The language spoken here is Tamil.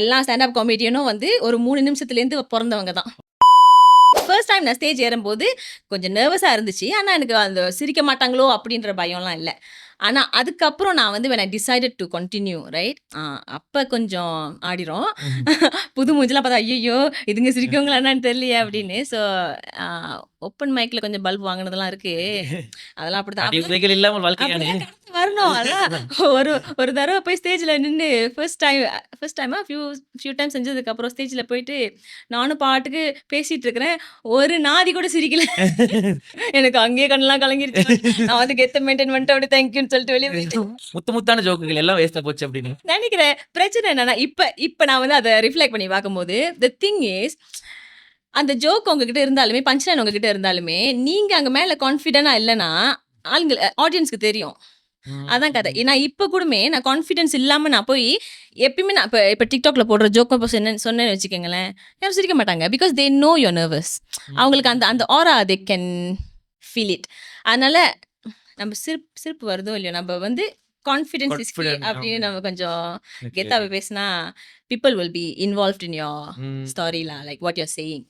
எல்லா ஸ்டாண்டப் காமெடியனும் வந்து ஒரு 3 நிமிஷத்துலேருந்து பொறந்தவங்க தான். ஃபர்ஸ்ட் டைம் நான் ஸ்டேஜ் ஏறும்போது கொஞ்சம் நர்வஸா இருந்துச்சு. ஆனா எனக்கு அந்த சிரிக்க மாட்டாங்களோ அப்படின்ற பயம்லாம் இல்ல. ஆனா அதுக்கப்புறம் நான் வந்து when I decided to continue right அப்ப கொஞ்சம் ஆடிரும். புது மூஞ்சிலாம் பார்த்தா ஐய்யய்யோ! இதுங்க சிரிக்குங்களா என்னன்னு தெரியலையே அப்படின்னு. ஸோ ஓப்பன் மைக்ல கொஞ்சம் பல்ப் வாங்குனதெல்லாம் இருக்கு. அதெல்லாம் அப்படிதான். அடி உதைகள் இல்லாமல் வாழ்க்கையானே. அப்படிதான் கடந்து வரணும். அதான் ஒரு தடவ போய் ஸ்டேஜ்ல நின்னு ஃபர்ஸ்ட் டைமா ஃபியூ டைம் செஞ்சதுக்கப்புறம் ஸ்டேஜ்ல போயிட்டு நானும் பாட்டுக்கு பேசிட்டு இருக்கிறேன். ஒரு நாதி கூட சிரிக்கல. எனக்கு அங்கேயே கண்ணெல்லாம் கலங்கிருச்சு. நான் வந்து கெத்த மெயின்டெயின் பண்ணிட்டு அப்படியே தேங்க்யூன்னு சொல்லிட்டு வெளிய போயிட்டேன். முத்தான ஜோக்குகள் எல்லாம் வேஸ்டா போச்சு அப்படின்னு. நினைக்கிறேன். பிரச்சனை என்னன்னா, இப்ப நான் வந்து அத ரிஃப்ளெக்ட் பண்ணி பார்க்கும்போது, தி திங் இஸ் அந்த ஜோக் உங்ககிட்ட இருந்தாலுமே, பஞ்ச் லைன் உங்ககிட்ட இருந்தாலுமே, நீங்க அங்க மேல கான்ஃபிடென்ட்டா இல்லன்னா, ஆடியன்ஸ்க்கு தெரியும். அதான் கதை. நான் இப்ப கூடமே நான் கான்ஃபிடன்ஸ் இல்லாம நான் போய் எப்பயுமே நான் இப்ப TikTokல போடுற ஜோக் இப்ப சொன்னேன்னு வச்சுக்கோங்களேன், யாரும் சிரிக்க மாட்டாங்க. Because they know you are nervous. அவங்களுக்கு அந்த ஆரா தே கேன் ஃபீல் இட். அதனால நம்ம சிரிப்பு வருதோ இல்லையோ, நம்ம வந்து கான்ஃபிடன்ஸ் இஸ் கீ Confident, அப்படின்னு நம்ம கொஞ்சம் Okay. கெத்தாவே பேசினா, people will be involved in your story like what you are saying.